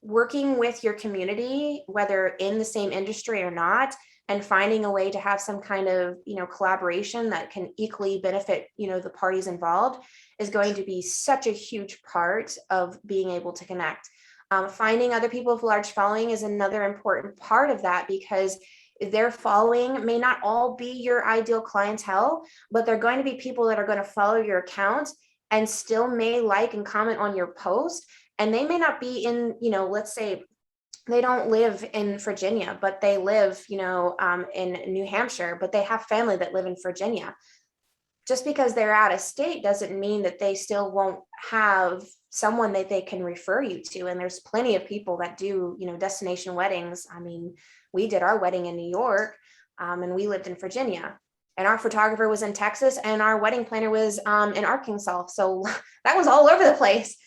working with your community, whether in the same industry or not, and finding a way to have some kind of, collaboration that can equally benefit, the parties involved is going to be such a huge part of being able to connect. Finding other people with large following is another important part of that because their following may not all be your ideal clientele, but they're going to be people that are going to follow your account and still may like and comment on your post. And they may not be in, let's say they don't live in Virginia, but they live, in New Hampshire, but they have family that live in Virginia. Just because they're out of state doesn't mean that they still won't have someone that they can refer you to. And there's plenty of people that do, destination weddings. I mean, we did our wedding in New York, and we lived in Virginia. And our photographer was in Texas and our wedding planner was in Arkansas. So that was all over the place.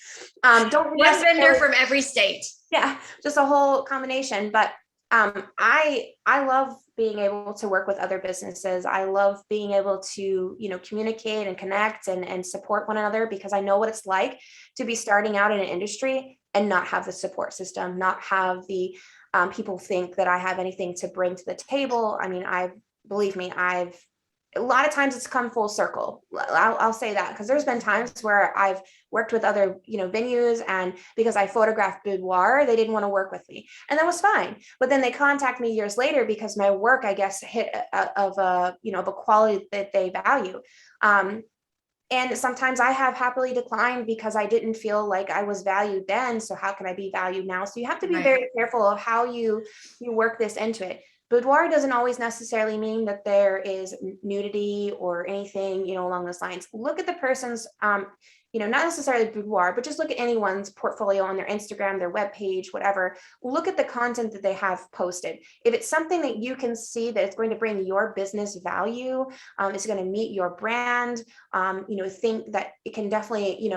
Don't one vendor from every state. Yeah, just a whole combination. But I love being able to work with other businesses. I love being able to, communicate and connect and support one another because I know what it's like to be starting out in an industry and not have the support system, not have the people think that I have anything to bring to the table. I mean, believe me, a lot of times it's come full circle. I'll say that because there's been times where I've worked with other, venues, and because I photographed boudoir, they didn't want to work with me, and that was fine. But then they contact me years later because my work, I guess, hit of a quality that they value. And sometimes I have happily declined because I didn't feel like I was valued then. So how can I be valued now? So you have to be very careful of how you work this into it. Boudoir doesn't always necessarily mean that there is nudity or anything, along those lines. Look at the person's, not necessarily boudoir, but just look at anyone's portfolio on their Instagram, their webpage, whatever. Look at the content that they have posted. If it's something that you can see that it's going to bring your business value, it's going to meet your brand, think that it can definitely,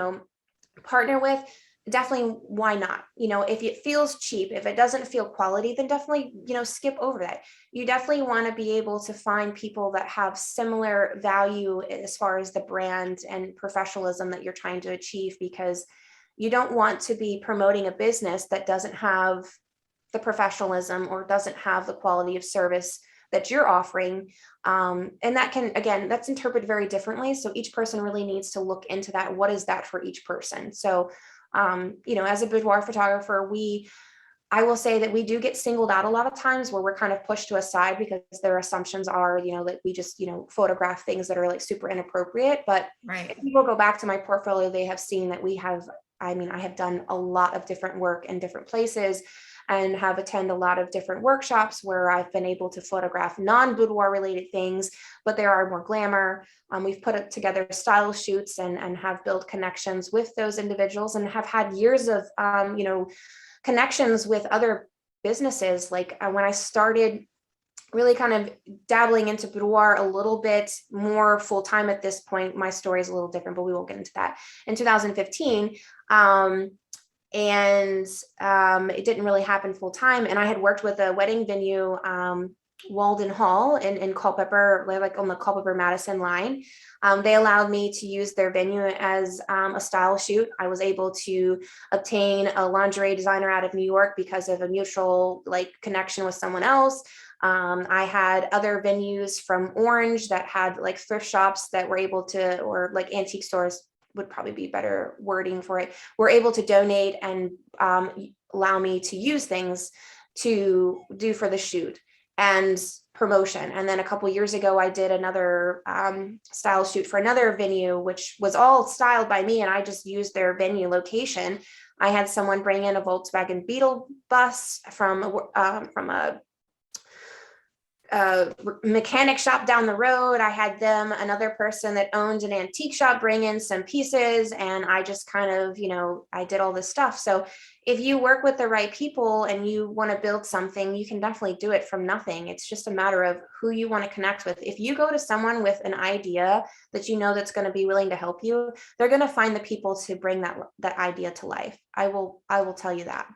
partner with, definitely, why not? If it feels cheap, if it doesn't feel quality, then definitely, skip over that. You definitely want to be able to find people that have similar value as far as the brand and professionalism that you're trying to achieve, because you don't want to be promoting a business that doesn't have the professionalism or doesn't have the quality of service that you're offering. And that can, again, that's interpreted very differently. So each person really needs to look into that. What is that for each person? So as a boudoir photographer, I will say that we do get singled out a lot of times where we're kind of pushed to a side because their assumptions are, that we just, photograph things that are like super inappropriate. But if people go back to my portfolio, they have seen that I have done a lot of different work in different places. and have attended a lot of different workshops where I've been able to photograph non-boudoir related things, but there are more glamour. We've put together style shoots and have built connections with those individuals, and have had years of, connections with other businesses. Like when I started really kind of dabbling into boudoir a little bit more full time at this point, my story is a little different, but we won't get into that, in 2015. It didn't really happen full time. And I had worked with a wedding venue, Walden Hall in Culpeper, like on the Culpeper Madison line. They allowed me to use their venue as a style shoot. I was able to obtain a lingerie designer out of New York because of a mutual connection with someone else. I had other venues from Orange that had thrift shops that were able to, or antique stores would probably be better wording for it, were able to donate and allow me to use things to do for the shoot and promotion. And then a couple years ago, I did another style shoot for another venue, which was all styled by me, and I just used their venue location. I had someone bring in a Volkswagen Beetle bus from a mechanic shop down the road. I had another person that owned an antique shop bring in some pieces, and I just kind of, I did all this stuff. So if you work with the right people and you want to build something, you can definitely do it from nothing. It's just a matter of who you want to connect with. If you go to someone with an idea that that's going to be willing to help you, they're going to find the people to bring that idea to life. I will tell you that.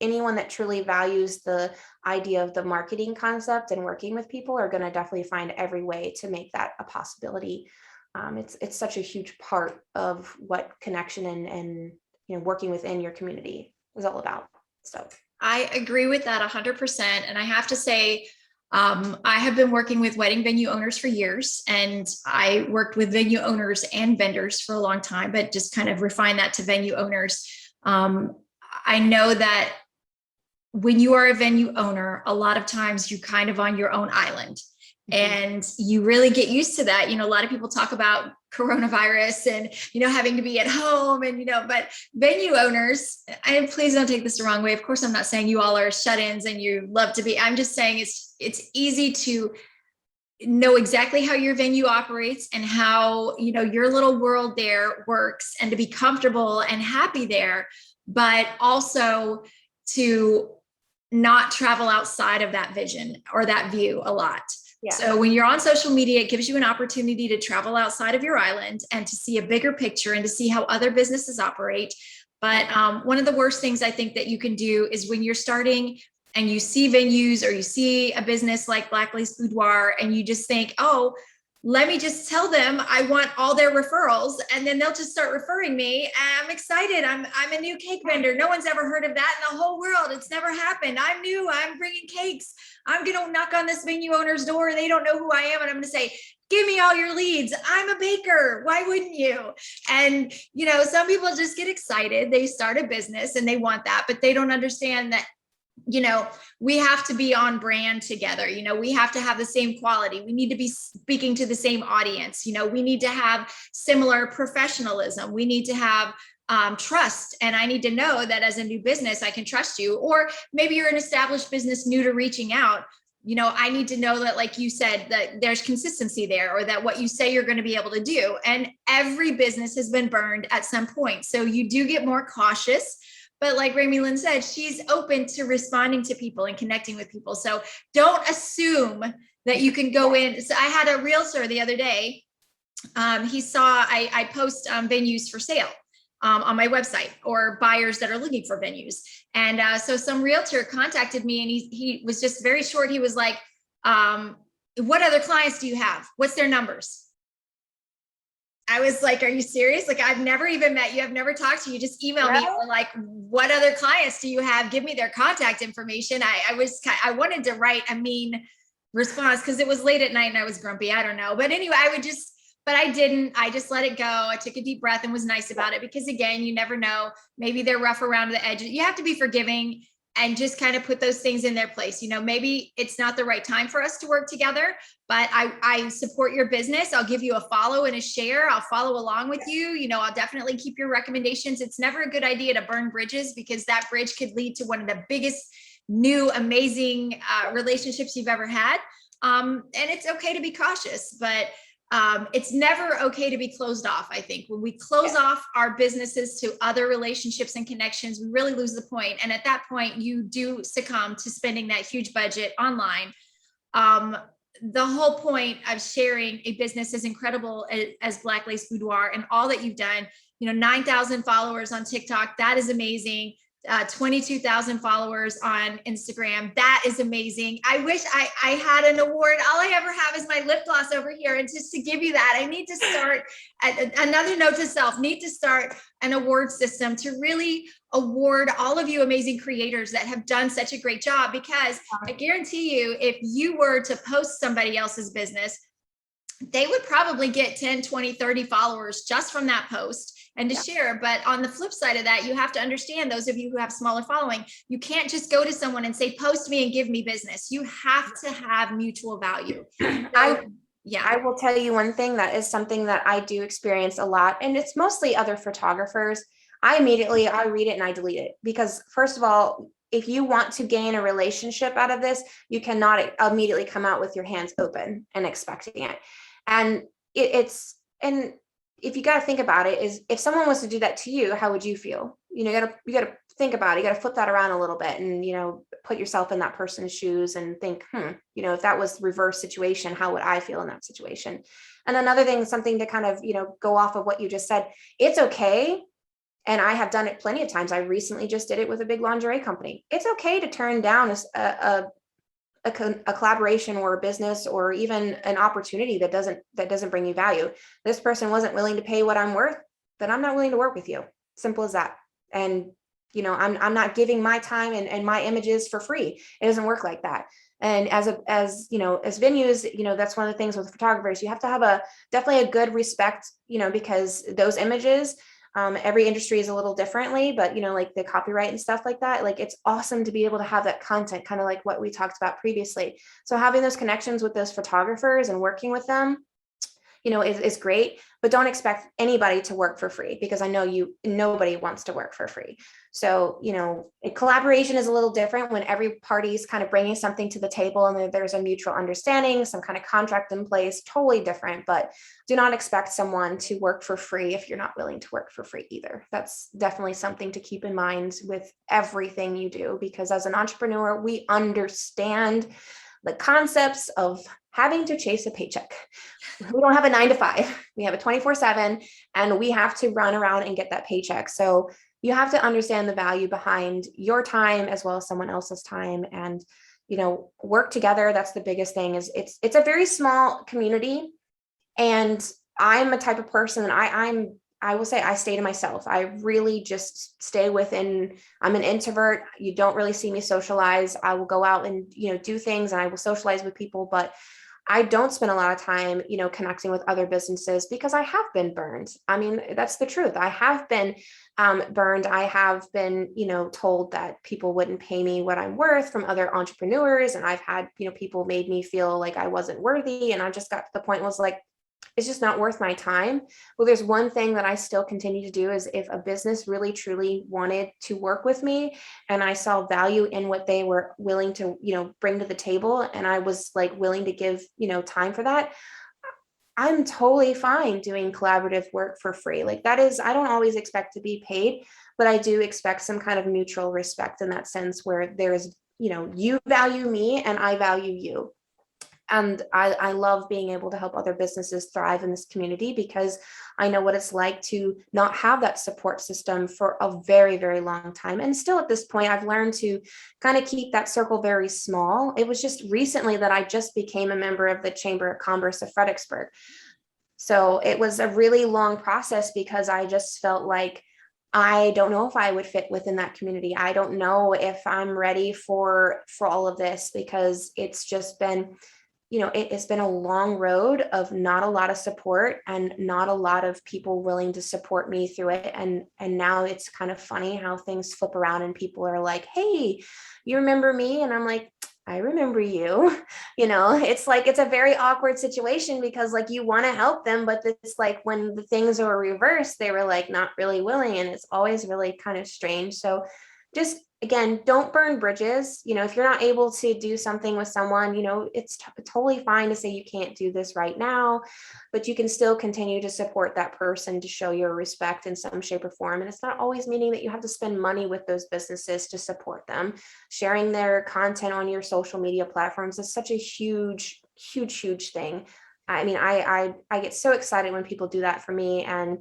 Anyone that truly values the idea of the marketing concept and working with people are going to definitely find every way to make that a possibility. It's such a huge part of what connection and working within your community is all about. So I agree with that 100%. And I have to say, I have been working with wedding venue owners for years, and I worked with venue owners and vendors for a long time, but just kind of refined that to venue owners. I know that when you are a venue owner, a lot of times you're kind of on your own island, and you really get used to that. A lot of people talk about coronavirus and, having to be at home and, but venue owners, and please don't take this the wrong way. Of course, I'm not saying you all are shut-ins and you love to be, I'm just saying it's easy to know exactly how your venue operates and how, your little world there works, and to be comfortable and happy there, but also to not travel outside of that vision or that view a lot. Yeah. So when you're on social media, it gives you an opportunity to travel outside of your island and to see a bigger picture and to see how other businesses operate. But one of the worst things I think that you can do is when you're starting and you see venues or you see a business like Black Lace Boudoir and you just think, oh, let me just tell them I want all their referrals, and then they'll just start referring me. And I'm excited. I'm a new cake vendor. No one's ever heard of that in the whole world. It's never happened. I'm new. I'm bringing cakes. I'm going to knock on this venue owner's door. They don't know who I am. And I'm going to say, give me all your leads. I'm a baker. Why wouldn't you? And, some people just get excited. They start a business and they want that, but they don't understand that we have to be on brand together. We have to have the same quality. We need to be speaking to the same audience. We need to have similar professionalism. We need to have trust. And I need to know that as a new business, I can trust you. Or maybe you're an established business new to reaching out. I need to know that, like you said, that there's consistency there, or that what you say you're going to be able to do. And every business has been burned at some point. So you do get more cautious. But like Ramilyn said, she's open to responding to people and connecting with people. So don't assume that you can go in. So I had a realtor the other day. He saw I post venues for sale on my website, or buyers that are looking for venues. And so some realtor contacted me, and he was just very short. He was like, what other clients do you have? What's their numbers? I was like, are you serious? I've never even met you. I've never talked to you. Just email me. Or what other clients do you have? Give me their contact information. I wanted to write a mean response because it was late at night and I was grumpy. I don't know. But anyway, but I didn't. I just let it go. I took a deep breath and was nice about it, because again, you never know. Maybe they're rough around the edges. You have to be forgiving. and just kind of put those things in their place. Maybe it's not the right time for us to work together, but I support your business. I'll give you a follow and a share. I'll follow along with you. I'll definitely keep your recommendations. It's never a good idea to burn bridges, because that bridge could lead to one of the biggest new amazing relationships you've ever had. And it's okay to be cautious, but it's never okay to be closed off. I think when we close off our businesses to other relationships and connections, we really lose the point. And at that point, you do succumb to spending that huge budget online. The whole point of sharing a business as incredible as Black Lace Boudoir and all that you've done, 9,000 followers on TikTok, that is amazing. 22,000 followers on Instagram. That is amazing. I wish I had an award. All I ever have is my lip gloss over here. And just to give you that, I need to start another note to self, need to start an award system to really award all of you amazing creators that have done such a great job, because I guarantee you, if you were to post somebody else's business, they would probably get 10, 20, 30 followers just from that post and to share. But on the flip side of that, you have to understand, those of you who have smaller following, you can't just go to someone and say, post me and give me business. You have to have mutual value. I will tell you one thing that is something that I do experience a lot, and it's mostly other photographers. I read it and I delete it, because first of all, if you want to gain a relationship out of this, you cannot immediately come out with your hands open and expecting it. And and if you got to think about it, is if someone was to do that to you, how would you feel? You got to think about it. You got to flip that around a little bit and, put yourself in that person's shoes and think, if that was reverse situation, how would I feel in that situation? And another thing, something to kind of, go off of what you just said, it's okay. And I have done it plenty of times. I recently just did it with a big lingerie company. It's okay to turn down a collaboration or a business or even an opportunity that doesn't bring you value. This person wasn't willing to pay what I'm worth, then I'm not willing to work with you. Simple as that. And I'm not giving my time and my images for free. It doesn't work like that. And as venues, that's one of the things with photographers, you have to have definitely a good respect, because those images, every industry is a little differently, but like the copyright and stuff like that, like it's awesome to be able to have that content, kind of like what we talked about previously. So having those connections with those photographers and working with them, is great, but don't expect anybody to work for free, because I know nobody wants to work for free. So, a collaboration is a little different when every party is kind of bringing something to the table and there's a mutual understanding, some kind of contract in place, totally different. But do not expect someone to work for free if you're not willing to work for free either. That's definitely something to keep in mind with everything you do, because as an entrepreneur, we understand the concepts of having to chase a paycheck. We don't have a 9-to-5, we have a 24/7, and we have to run around and get that paycheck. So you have to understand the value behind your time as well as someone else's time, and work together. That's the biggest thing. Is it's a very small community, and I'm a type of person that I will say I stay to myself. I really just stay within. I'm an introvert. You don't really see me socialize. I will go out and, do things, and I will socialize with people, but I don't spend a lot of time, connecting with other businesses, because I have been burned. I mean, that's the truth. I have been burned. I have been, told that people wouldn't pay me what I'm worth from other entrepreneurs. And I've had, people made me feel like I wasn't worthy. And I just got to the point was like, it's just not worth my time. Well, there's one thing that I still continue to do, is if a business really truly wanted to work with me and I saw value in what they were willing to, bring to the table, and I was like willing to give, time for that, I'm totally fine doing collaborative work for free. Like that is, I don't always expect to be paid, but I do expect some kind of mutual respect in that sense, where there's, you value me and I value you. And I love being able to help other businesses thrive in this community, because I know what it's like to not have that support system for a very, very long time. And still at this point, I've learned to kind of keep that circle very small. It was just recently that I just became a member of the Chamber of Commerce of Fredericksburg. So it was a really long process, because I just felt like I don't know if I would fit within that community. I don't know if I'm ready for all of this, because it's just been it has been a long road of not a lot of support and not a lot of people willing to support me through it. And now it's kind of funny how things flip around and people are like, hey, you remember me? And I'm like, I remember you. It's like, it's a very awkward situation because like you want to help them, but it's like when the things are reversed, they were like not really willing. And it's always really kind of strange. So just again, don't burn bridges. If you're not able to do something with someone, it's totally fine to say you can't do this right now, but you can still continue to support that person to show your respect in some shape or form. And it's not always meaning that you have to spend money with those businesses to support them. Sharing their content on your social media platforms is such a huge, huge, huge thing. I mean, I get so excited when people do that for me, and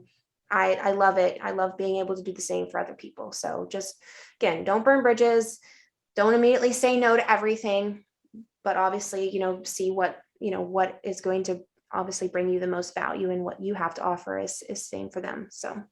I love it. I love being able to do the same for other people. So just, again, don't burn bridges. Don't immediately say no to everything, but obviously, see what is going to obviously bring you the most value, and what you have to offer is same for them. So.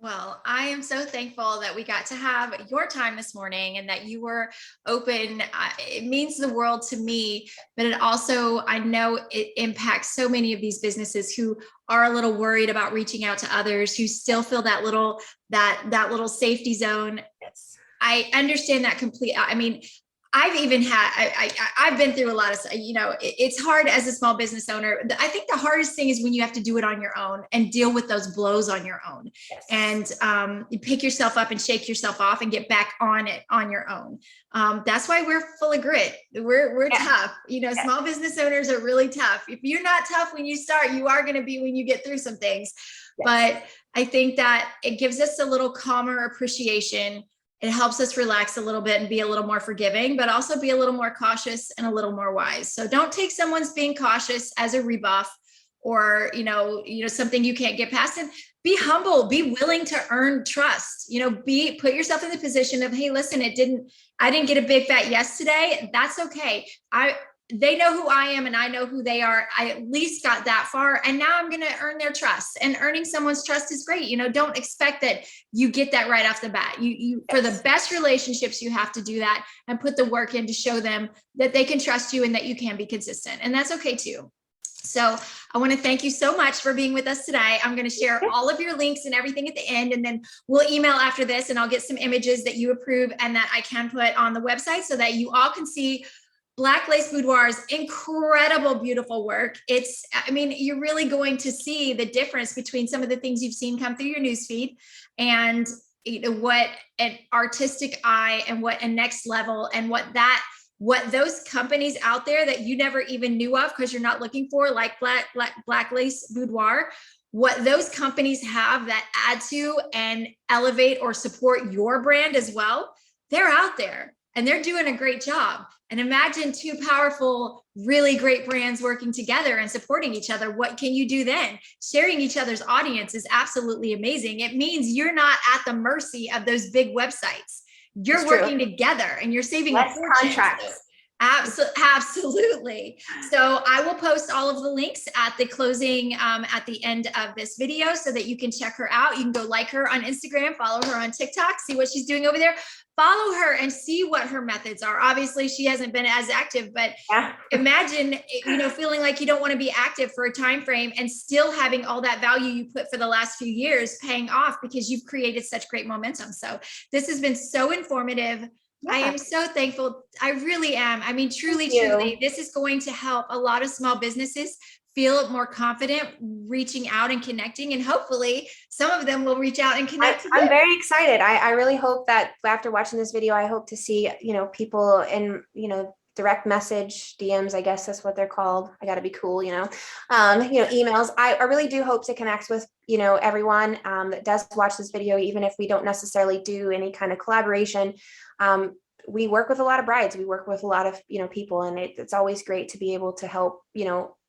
Well, I am so thankful that we got to have your time this morning and that you were open. It means the world to me, but it also, I know it impacts so many of these businesses who are a little worried about reaching out to others, who still feel that little safety zone. Yes. I understand that completely. I mean, I've even had, I've been through a lot of, it's hard as a small business owner. I think the hardest thing is when you have to do it on your own and deal with those blows on your own. Yes. And you pick yourself up and shake yourself off and get back on it on your own. That's why we're full of grit. We're tough. Small business owners are really tough. If you're not tough when you start, you are going to be when you get through some things. Yes. But I think that it gives us a little calmer appreciation. It helps us relax a little bit and be a little more forgiving, but also be a little more cautious and a little more wise. So don't take someone's being cautious as a rebuff or, something you can't get past. And be humble, be willing to earn trust, put yourself in the position of, hey, listen, I didn't get a big fat yes today. That's okay. They know who I am and I know who they are. I at least got that far. And now I'm going to earn their trust, and earning someone's trust is great. Don't expect that you get that right off the bat. You for the best relationships, you have to do that and put the work in to show them that they can trust you and that you can be consistent. And that's okay too. So I want to thank you so much for being with us today. I'm going to share all of your links and everything at the end, and then we'll email after this, and I'll get some images that you approve and that I can put on the website so that you all can see Black Lace Boudoir's incredible, beautiful work. You're really going to see the difference between some of the things you've seen come through your newsfeed and what an artistic eye and what a next level and what those companies out there that you never even knew of because you're not looking for, like Black Lace Boudoir, what those companies have that add to and elevate or support your brand as well. They're out there. And they're doing a great job. And imagine two powerful, really great brands working together and supporting each other. What can you do then? Sharing each other's audience is absolutely amazing. It means you're not at the mercy of those big websites. You're working together and you're saving less contracts. Absolutely. So I will post all of the links at the closing, at the end of this video so that you can check her out. You can go like her on Instagram, follow her on TikTok, see what she's doing over there. Follow her and see what her methods are. Obviously, she hasn't been as active, but imagine, feeling like you don't want to be active for a time frame and still having all that value you put for the last few years paying off because you've created such great momentum. So this has been so informative. I am so thankful. I really am. Truly, this is going to help a lot of small businesses feel more confident reaching out and connecting, and hopefully some of them will reach out and connect. I'm very excited. I really hope that after watching this video, I hope to see, people in, direct message, DMs, I guess that's what they're called. I got to be cool, emails. I really do hope to connect with, everyone that does watch this video, even if we don't necessarily do any kind of collaboration. We work with a lot of brides. We work with a lot of, people, and it's always great to be able to help,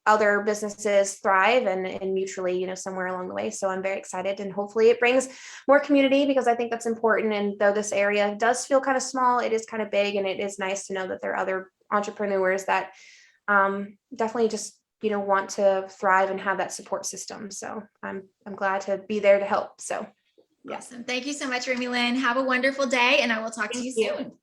other businesses thrive and mutually, somewhere along the way. So I'm very excited, and hopefully it brings more community, because I think that's important. And though this area does feel kind of small, it is kind of big, and it is nice to know that there are other entrepreneurs that definitely just, want to thrive and have that support system. So I'm glad to be there to help. So yes. Awesome. Thank you so much, Ramilyn. Have a wonderful day, and I will talk to you soon.